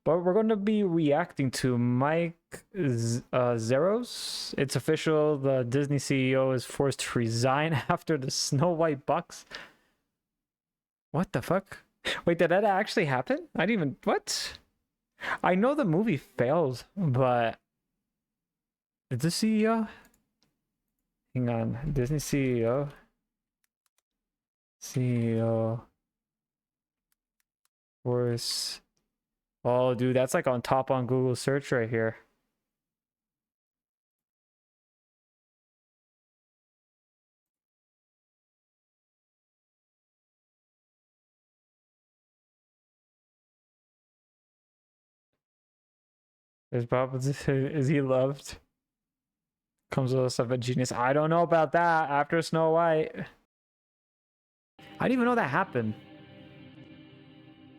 But we're going to be reacting to ZEROH. It's official. The Disney CEO is forced to resign after the Snow White box. What the fuck? Wait, did that actually happen? I didn't even... What? I know the movie failed, but... Is the CEO? Hang on. Disney CEO? CEO... Force... Oh, dude, that's like on top on Google search right here. Is Bob, is he loved? Comes with stuff a genius. I don't know about that. After Snow White, I didn't even know that happened.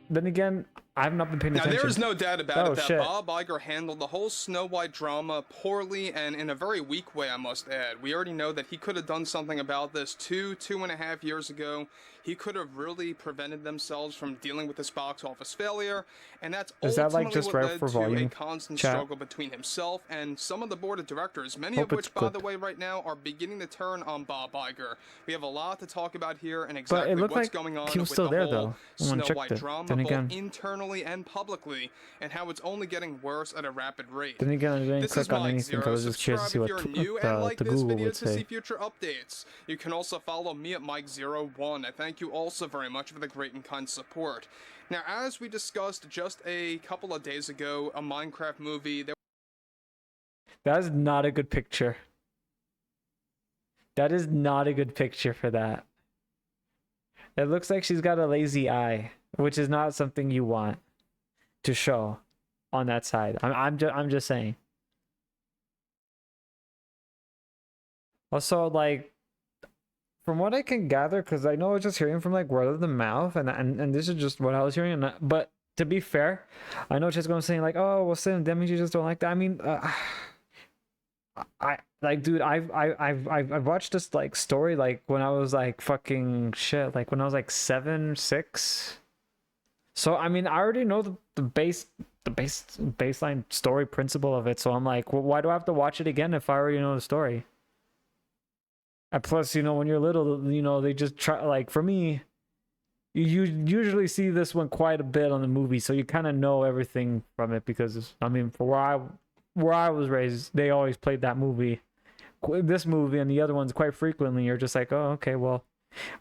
Then again, I've not been paying attention. Now, there is no doubt about it that shit. Bob Iger handled the whole Snow White drama poorly and in a very weak way, I must add. We already know that he could have done something about this 2.5 years ago. He could have really prevented themselves from dealing with this box office failure, and that's ultimately what led to a constant struggle between himself and some of the board of directors, many of which, by the way, right now are beginning to turn on Bob Iger. We have a lot to talk about here and exactly what's going on with the whole Snow White drama, both internally and publicly, and how it's only getting worse at a rapid rate. Then again, I didn't click on anything because I was just curious to see what the Google would say. To see future updates. You can also follow me at Mike01. I thank you also very much for the great and kind support. Now, as we discussed just a couple of days ago, a Minecraft movie... That is not a good picture. That is not a good picture for that. It looks like she's got a lazy eye, which is not something you want to show on that side. I'm just saying. Also, like, from what I can gather, because I know I was just hearing from like word of the mouth, and this is just what I was hearing. But to be fair, I know she's going to say like, oh, well, Sim, that means you just don't like that. I mean, I like, dude, I've watched this like story like when I was like fucking shit, like when I was like 7, 6. So I mean, I already know the baseline story principle of it. So I'm like, well, why do I have to watch it again if I already know the story? And plus, you know, when you're little, you know, they just try, like, for me, you usually see this one quite a bit on the movie, so you kind of know everything from it because, I mean, for where I was raised, they always played that movie, this movie, and the other ones quite frequently. You're just like, oh, okay, well,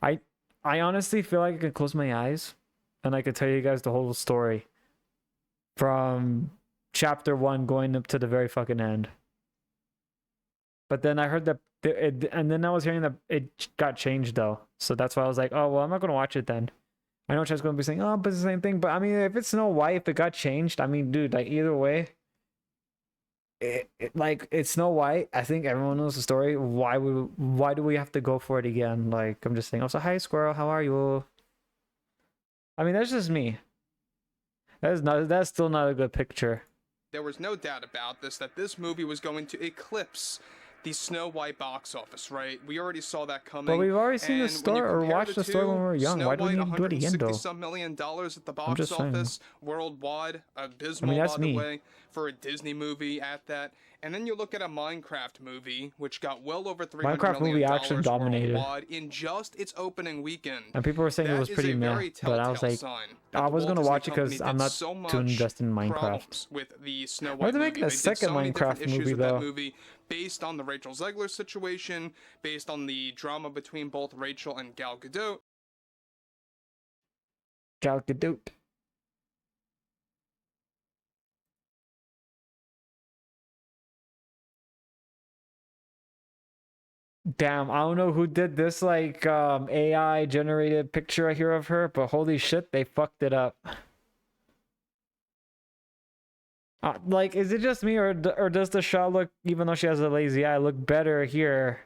I honestly feel like I could close my eyes and I could tell you guys the whole story from chapter 1 going up to the very fucking end. But then I heard that and then I was hearing that it got changed though, so that's why I was like, oh well, I'm not gonna watch it then. I know she's gonna be saying, oh, but it's the same thing. But I mean, if it's Snow White, if it got changed, I mean, dude, like either way, like it's Snow White. I think everyone knows the story. Why do we have to go for it again? Like, I'm just saying. Also, hi Squirrel, how are you? I mean, that's just me. That's still not a good picture. There was no doubt about this, that this movie was going to eclipse the Snow White box office, right? We already saw that coming. But we've already seen the story or watched the story when we were young. Why do we need to do it again, though? $160 million at the box office worldwide. Abysmal, by the way, for a Disney movie at that. And then you look at a Minecraft movie, which got well over $300 million actually dominated worldwide in just its opening weekend. And people were saying it was pretty meh, but I was like, I was gonna watch it because I'm not too invested in Minecraft. With the Snow White Why are they making a second Minecraft movie though? Based on the Rachel Zegler situation, based on the drama between both Rachel and Gal Gadot. Gal Gadot. Damn, I don't know who did this like AI generated picture I hear of her, but holy shit, they fucked it up. Like, is it just me, or does the shot look, even though she has a lazy eye, look better here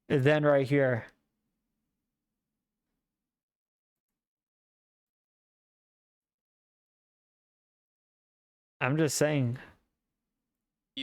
than right here? I'm just saying.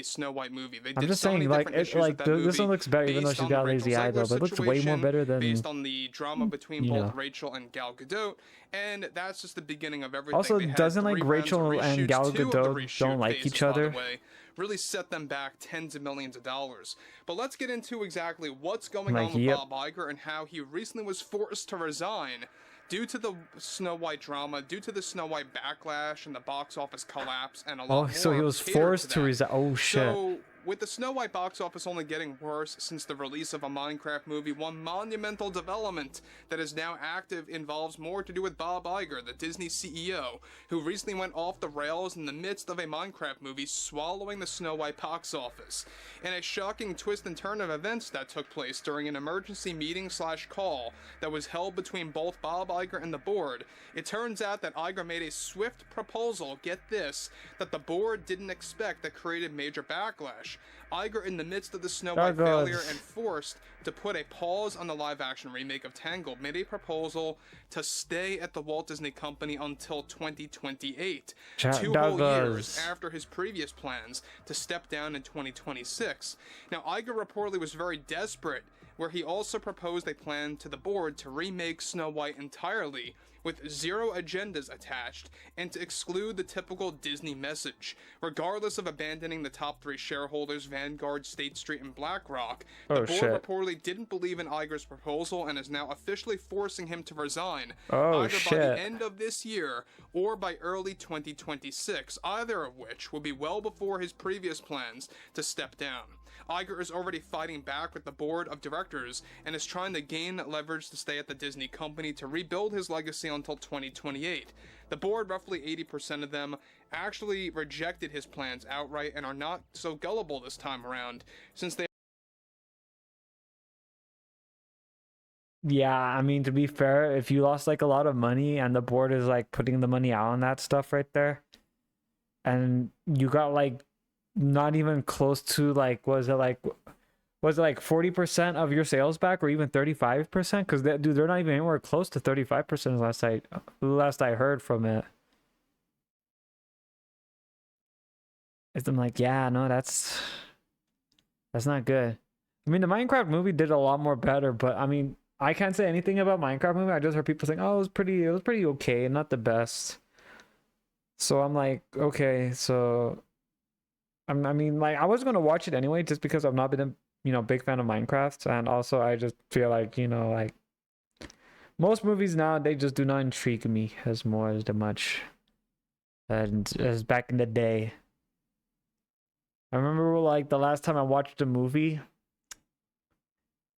Snow White movie. They I'm did just so many saying, like, different issues with that movie this one looks better, even though based she's on the got a Rachel lazy eye, Zegler though. But it looks way more situation, better than, based on the drama between you both know. Rachel and Gal Gadot, and that's just the beginning of everything. Also, They had doesn't 3 like rounds of Rachel and reshoots. Gal 2 of the Gadot reshoot don't like phases, each by other? the way, really set them back tens of millions of dollars. But let's get into exactly what's going Like, on with yep. Bob Iger and how he recently was forced to resign due to the Snow White drama, due to the Snow White backlash and the box office collapse, and a lot more. Oh, so he was catered forced to that. resign. Oh shit. So, with the Snow White box office only getting worse since the release of a Minecraft movie, one monumental development that is now active involves more to do with Bob Iger, the Disney CEO, who recently went off the rails in the midst of a Minecraft movie, swallowing the Snow White box office. In a shocking twist and turn of events that took place during an emergency meeting/call that was held between both Bob Iger and the board, it turns out that Iger made a swift proposal, get this, that the board didn't expect, that created major backlash. Iger, in the midst of the Snow White failure and forced to put a pause on the live-action remake of Tangled, made a proposal to stay at the Walt Disney Company until 2028, 2 whole years after his previous plans to step down in 2026. Now, Iger reportedly was very desperate, where he also proposed a plan to the board to remake Snow White entirely, with 0 agendas attached, and to exclude the typical Disney message. Regardless of abandoning the top 3 shareholders, Vanguard, State Street, and BlackRock, the board reportedly didn't believe in Iger's proposal and is now officially forcing him to resign, either by the end of this year or by early 2026, either of which will be well before his previous plans to step down. Iger is already fighting back with the board of directors and is trying to gain leverage to stay at the Disney company to rebuild his legacy until 2028. The board, roughly 80% of them, actually rejected his plans outright and are not so gullible this time around, since they... Yeah, I mean, to be fair, if you lost like a lot of money and the board is like putting the money out on that stuff right there, and you got like not even close to like, was it like 40% of your sales back, or even 35%? Because dude, they're not even anywhere close to 35% last I heard from it. I'm like, yeah, no, that's not good. I mean, the Minecraft movie did a lot more better, but I mean, I can't say anything about Minecraft movie. I just heard people saying, oh, it was pretty okay, not the best. So I'm like, okay, so I mean, like, I was gonna watch it anyway, just because I've not been a big fan of Minecraft, and also I just feel like, like most movies now, they just do not intrigue me as much as back in the day. I remember like the last time I watched a movie,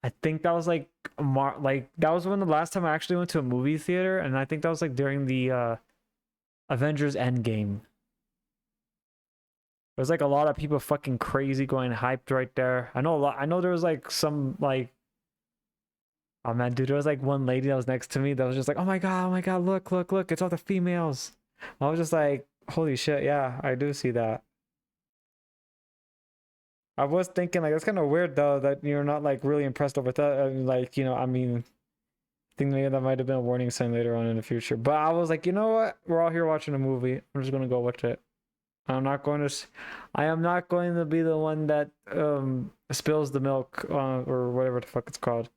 I think that was like that was when the last time I actually went to a movie theater, and I think that was like during the Avengers Endgame. There's like a lot of people fucking crazy going hyped right there. I know there was like some like, oh man, dude, there was like one lady that was next to me that was just like, oh my god, look, it's all the females. I was just like, holy shit, yeah, I do see that. I was thinking like, that's kind of weird though that you're not like really impressed over that. Like, I mean, I think maybe that might have been a warning sign later on in the future. But I was like, you know what? We're all here watching a movie. I'm just gonna go watch it. I am not going to be the one that spills the milk or whatever the fuck it's called.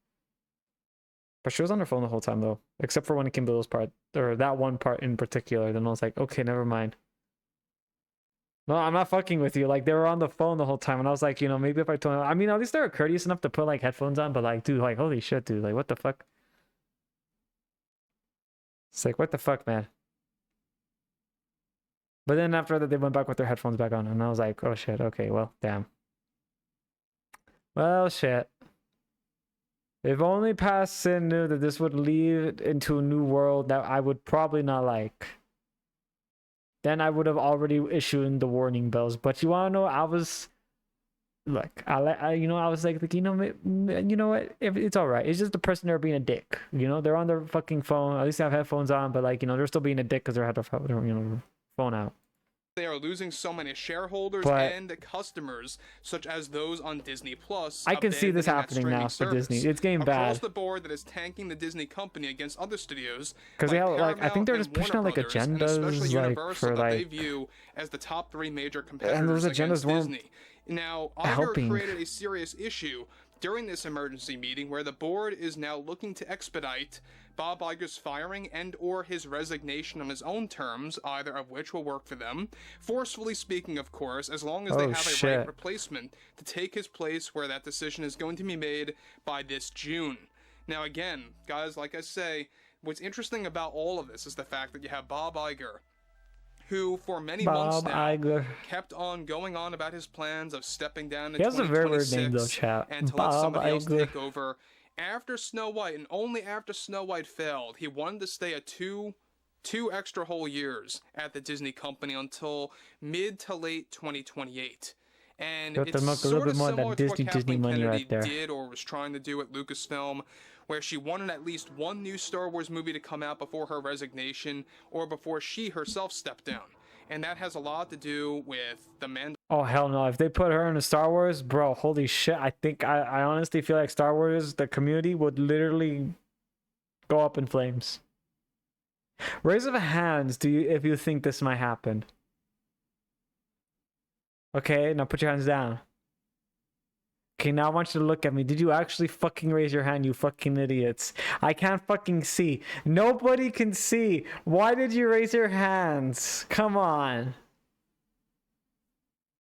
But she was on her phone the whole time though, except for when it came to those part, or that one part in particular. Then I was like, okay, never mind. No, I'm not fucking with you. Like, they were on the phone the whole time, and I was like, maybe if I told them, I mean, at least they were courteous enough to put like headphones on. But like, dude, like, holy shit, dude, like, what the fuck? It's like, what the fuck, man. But then after that, they went back with their headphones back on, and I was like, oh shit, okay, well, damn. Well, shit. If only past Sin knew that this would lead into a new world that I would probably not like, then I would have already issued the warning bells. But you wanna know, I was like, I was like, you know what? It's all right. It's just the person there being a dick. They're on their fucking phone. At least they have headphones on, but like, they're still being a dick because they had their phone out. they are losing so many shareholders But and customers, such as those on Disney Plus. I can see this happening now for Disney. It's getting across bad the board that is tanking the Disney company against other studios because they have like I think Paramount they're and just pushing Warner out like Brothers, and agendas especially like Universal, for that they like, view as the top 3 major and competitors those agendas against weren't Disney. Now, Iger helping. created a serious issue during this emergency meeting where the board is now looking to expedite Bob Iger's firing and or his resignation on his own terms, either of which will work for them. Forcefully speaking, of course, as long as they have a right replacement to take his place, where that decision is going to be made by this June. Now again, guys, like I say, what's interesting about all of this is the fact that you have Bob Iger, who for many months now kept on going on about his plans of stepping down in 2026 and to let somebody else take over. After Snow White, and only after Snow White failed, he wanted to stay at two extra whole years at the Disney company until mid to late 2028. And it's sort of similar to what Kathleen Kennedy did or was trying to do at Lucasfilm, where she wanted at least one new Star Wars movie to come out before her resignation or before she herself stepped down. And that has a lot to do with the Mandalorian. Oh hell no, if they put her in a Star Wars, bro, holy shit. I think I honestly feel like Star Wars, the community would literally go up in flames. Raise of hands if you think this might happen. Okay, now put your hands down. Okay, now I want you to look at me. Did you actually fucking raise your hand, you fucking idiots? I can't fucking see. Nobody can see. Why did you raise your hands? Come on.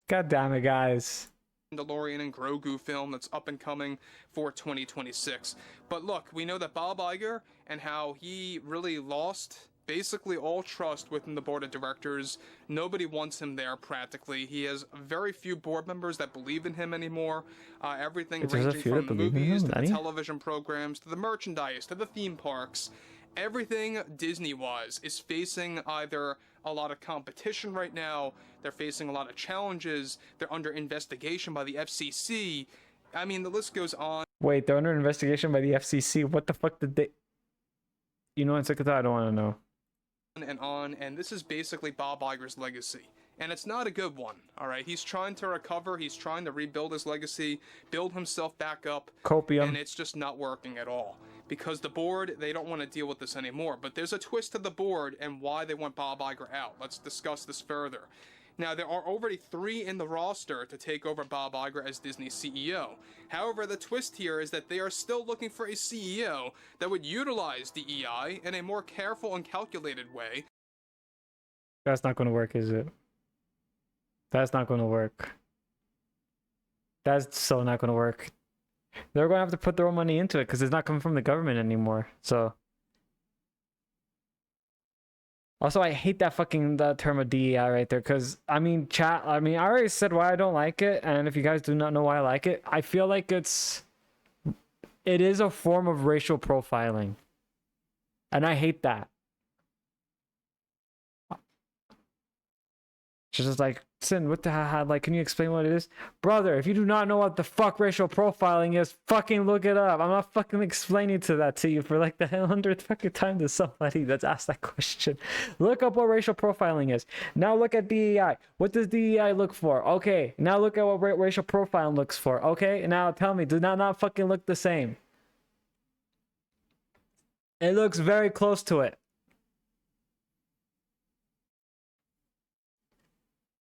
God damn it, guys. Mandalorian and Grogu film that's up and coming for 2026. But look, we know that Bob Iger and how he really lost basically all trust within the board of directors. Nobody wants him there practically. He has very few board members that believe in him anymore. Everything ranging from the movies to the television programs to the merchandise to the theme parks. Everything Disney-wise is facing either a lot of competition right now, they're facing a lot of challenges, they're under investigation by the FCC. I mean, the list goes on. Wait, they're under investigation by the FCC? What the fuck did they... You know, it's like I don't want to know. And this is basically Bob Iger's legacy. And it's not a good one, alright? He's trying to recover, he's trying to rebuild his legacy, build himself back up, and it's just not working at all. Because the board, they don't want to deal with this anymore. But there's a twist to the board and why they want Bob Iger out. Let's discuss this further. Now, there are already 3 in the roster to take over Bob Iger as Disney's CEO. However, the twist here is that they are still looking for a CEO that would utilize DEI in a more careful and calculated way. That's not going to work, is it? That's not going to work. That's so not going to work. They're going to have to put their own money into it because it's not coming from the government anymore. So... Also, I hate that term of DEI right there, because, I mean, I already said why I don't like it, and if you guys do not know why I like it, I feel like it is a form of racial profiling, and I hate that. Just like, Sin, what the hell, like, can you explain what it is? Brother, if you do not know what the fuck racial profiling is, fucking look it up. I'm not fucking explaining that to you for like the 100th fucking time to somebody that's asked that question. Look up what racial profiling is. Now look at DEI. What does DEI look for? Okay, now look at what racial profiling looks for. Okay, now tell me, do not fucking look the same? It looks very close to it.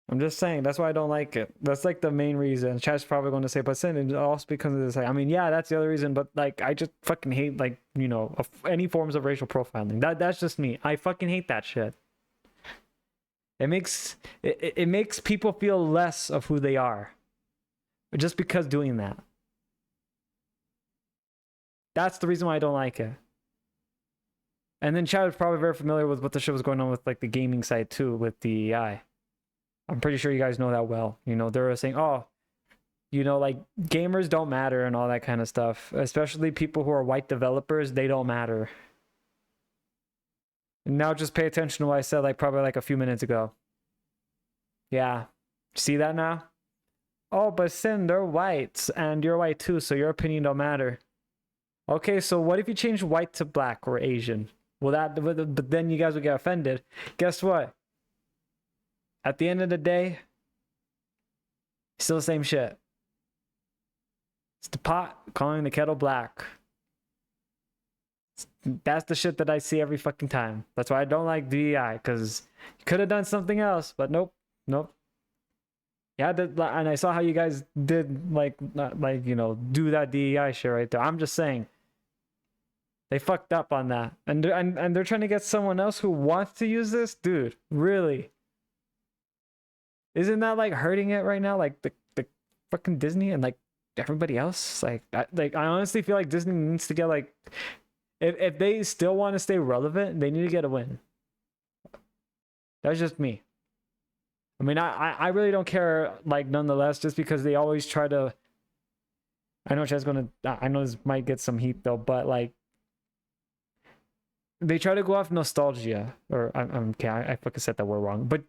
I'm just saying, that's why I don't like it. That's like the main reason. Chat's probably going to say, but sin, it's also because of this. I mean, yeah, that's the other reason, but like, I just fucking hate, like, you know, any forms of racial profiling. That's just me. I fucking hate that shit. It makes people feel less of who they are. Just because doing that. That's the reason why I don't like it. And then Chad was probably very familiar with what the shit was going on with like the gaming side too, with DEI. I'm pretty sure you guys know that well. You know, they were saying, oh, you know, like gamers don't matter and all that kind of stuff. Especially people who are white developers, they don't matter. And now just pay attention to what I said like probably like a few minutes ago. Yeah. See that now? Oh, but Sin, they're whites and you're white too, so your opinion don't matter. Okay, so what if you change white to black or Asian? Well, but then you guys would get offended. Guess what? at the end of the day, still the same shit. It's the pot calling the kettle black. That's the shit that I see every fucking time. That's why I don't like DEI, because you could have done something else, but nope. Yeah, and I saw how you guys did, like, you know, do that DEI shit right there. I'm just saying, they fucked up on that, and they're trying to get someone else who wants to use this, dude. Really? Isn't that like hurting it right now? Like the fucking Disney and like everybody else. Like I honestly feel like Disney needs to get like, if they still want to stay relevant, they need to get a win. That's just me. I mean, I really don't care, like, nonetheless, just because they always try to. I know Chad's gonna. I know this might get some heat though, but like, they try to go off nostalgia, or I'm okay. I fucking said that word wrong, but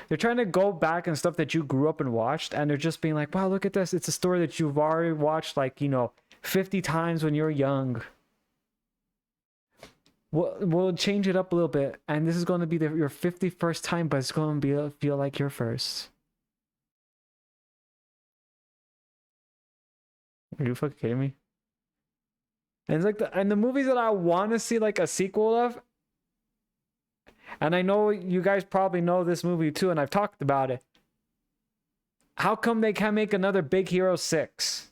they're trying to go back and stuff that you grew up and watched, and they're just being like, wow, look at this. It's a story that you've already watched, like, you know, 50 times when you were young. We'll change it up a little bit, and this is going to be your 51st time, but it's going to feel like your first. Are you fucking kidding me? And it's like the movies that I want to see like a sequel of, and I know you guys probably know this movie too, and I've talked about it. How come they can't make another Big Hero 6?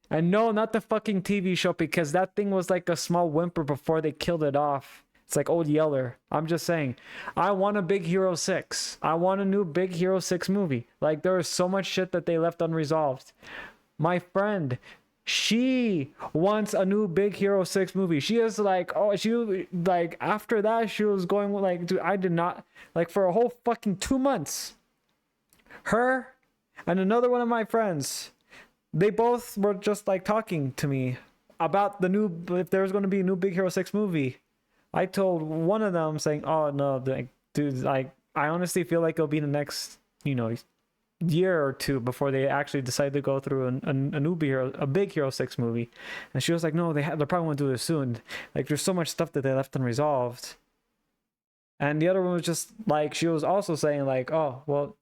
And no, not the fucking TV show, because that thing was like a small whimper before they killed it off. It's like Old Yeller. I'm just saying, I want a Big Hero 6. I want a new Big Hero 6 movie. Like, there is so much shit that they left unresolved. My friend, she wants a new Big Hero 6 movie. She is like, oh, she, like, after that, she was going, like, dude, I did not, like, for a whole fucking 2 months. Her and another one of my friends, they both were just like talking to me about the new, if there's going to be a new Big Hero 6 movie. I told one of them saying, oh no, dude, like, I honestly feel like it'll be the next, you know, year or two before they actually decide to go through a new Big Hero 6 movie. And she was like, no, they probably won't do this soon. Like, there's so much stuff that they left unresolved. And the other one was just like, she was also saying like, oh, well,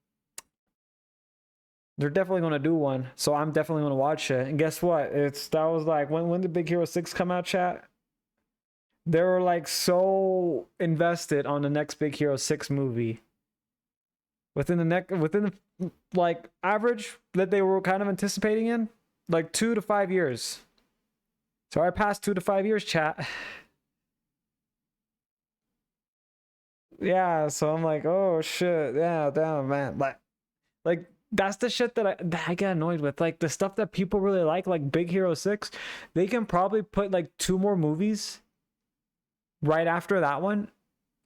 they're definitely going to do one, so I'm definitely going to watch it. And guess what? That was like, when did Big Hero 6 come out, chat? They were like so invested on the next Big Hero 6 movie. Within the like average that they were kind of anticipating in, like 2 to 5 years. So I passed 2 to 5 years, chat. Yeah, so I'm like, oh shit, yeah, damn, man. Like that's the shit that I get annoyed with. Like the stuff that people really like Big Hero 6, they can probably put like 2 more movies right after that one,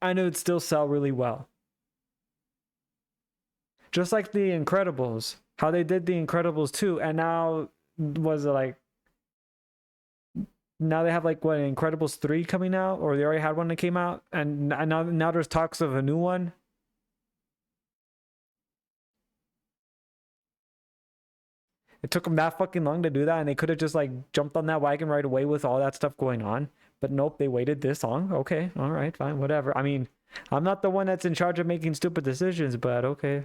and it would still sell really well. Just like The Incredibles, how they did The Incredibles 2, and now was it like, now they have like what, Incredibles 3 coming out, or they already had one that came out, and now there's talks of a new one. It took them that fucking long to do that, and they could have just like jumped on that wagon right away with all that stuff going on. But nope, they waited this long. Okay, all right, fine, whatever. I mean, I'm not the one that's in charge of making stupid decisions, but okay.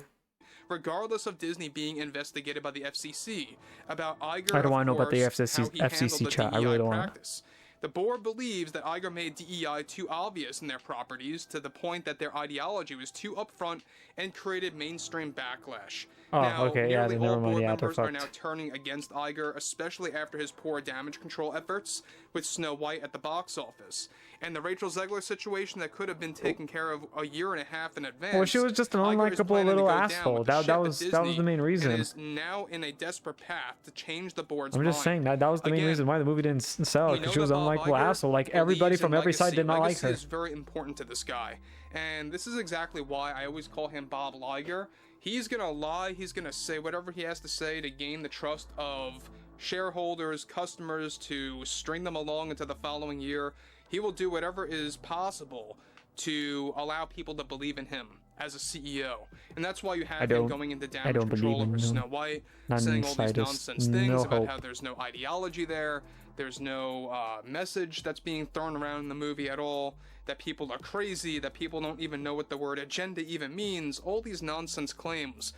Regardless of Disney being investigated by the FCC about Iger, I don't want to know about the FCC chat. I really don't want. The board believes that Iger made DEI too obvious in their properties to the point that their ideology was too upfront and created mainstream backlash. Oh, now, okay, yeah, nearly all board yeah, members are now turning against Iger, especially after his poor damage control efforts with Snow White at the box office. And the Rachel Zegler situation that could have been taken care of a year and a half in advance. Well, she was just an unlikable little asshole. That was the main reason. And is now in a desperate path to change the board's mind. I'm just saying that was the main reason why the movie didn't sell, because she was an unlikable asshole. Like, everybody from every side did not like her. Legacy is very important to this guy, and this is exactly why I always call him Bob Liger. He's gonna lie, he's gonna say whatever he has to say to gain the trust of shareholders, customers, to string them along into the following year. He will do whatever is possible to allow people to believe in him. as a CEO. And that's why you have him don't- going into I damage don't control believe in over him. Snow White, Not in saying the all these slightest. nonsense things No about hope. how there's no ideology there, there's no message that's being thrown around in the movie at all, that people are crazy, that people don't even know what the word agenda even means, all these nonsense claims.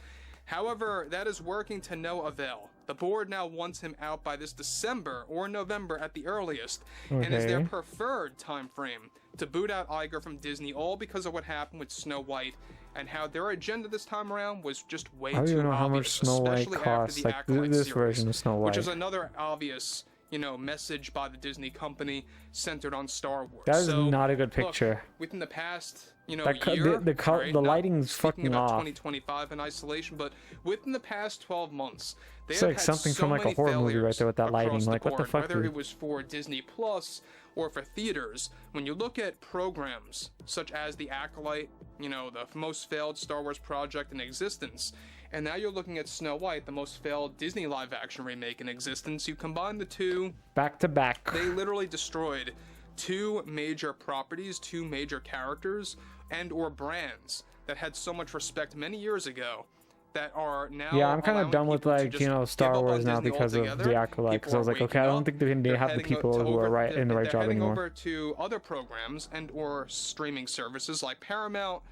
However, that is working to no avail. The board now wants him out by this December or November at the earliest, and is their Okay. preferred time frame to boot out Iger from Disney, all because of what happened with Snow White and how their agenda this time around was just way I don't too even know how much obvious, Snow White especially costs. after the Like Acolyte this series, version of Snow White. which is another obvious, you know, message by the Disney company centered on Star Wars. That is So, not a good look, picture. within the past, you know, That year, the right, the not lighting's speaking fucking about off. 2025 in isolation, but within the past 12 months, they It's have like had something so from like a many horror movie right failures there with that across lighting. Like what the board, fuck, whether dude? it was for Disney Plus or for theaters. When you look at programs such as The Acolyte, you know, the most failed Star Wars project in existence, and now you're looking at Snow White, the most failed Disney live-action remake in existence, you combine the two, Back to back. they literally destroyed two major properties, two major characters, and or brands that had so much respect many years ago that are now Yeah, I'm kind of allowing done with people to like, just you know, give Star up on Wars now Disney because of altogether. the Acolyte. Because I People was are like, okay, I waking don't up. think they They're have the heading people to who are right in the right they're job heading anymore. over to other programs and or streaming services like Paramount,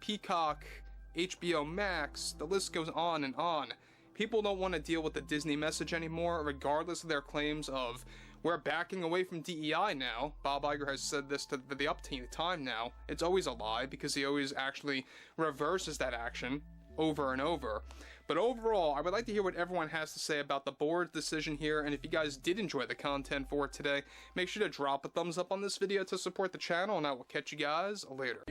Peacock, HBO Max. The list goes on and on. People don't want to deal with the Disney message anymore, regardless of their claims of we're backing away from DEI now. Bob Iger has said this to the upteen time now. It's always a lie because he always actually reverses that action over and over. But overall, I would like to hear what everyone has to say about the board's decision here, and if you guys did enjoy the content for today, make sure to drop a thumbs up on this video to support the channel, and I will catch you guys later.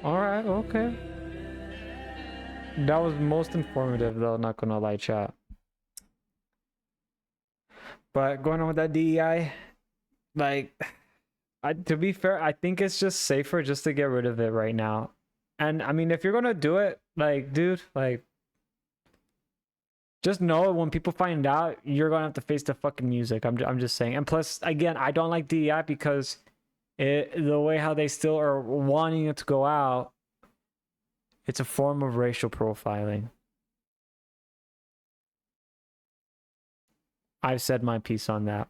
Alright, okay. That was most informative though, not gonna lie, chat. But going on with that DEI, like, to be fair, I think it's just safer just to get rid of it right now. And I mean, if you're gonna do it, like, dude, like, just know when people find out, you're gonna have to face the fucking music. I'm just saying. And plus, again, I don't like DEI because the way how they still are wanting it to go out, it's a form of racial profiling. I've said my piece on that.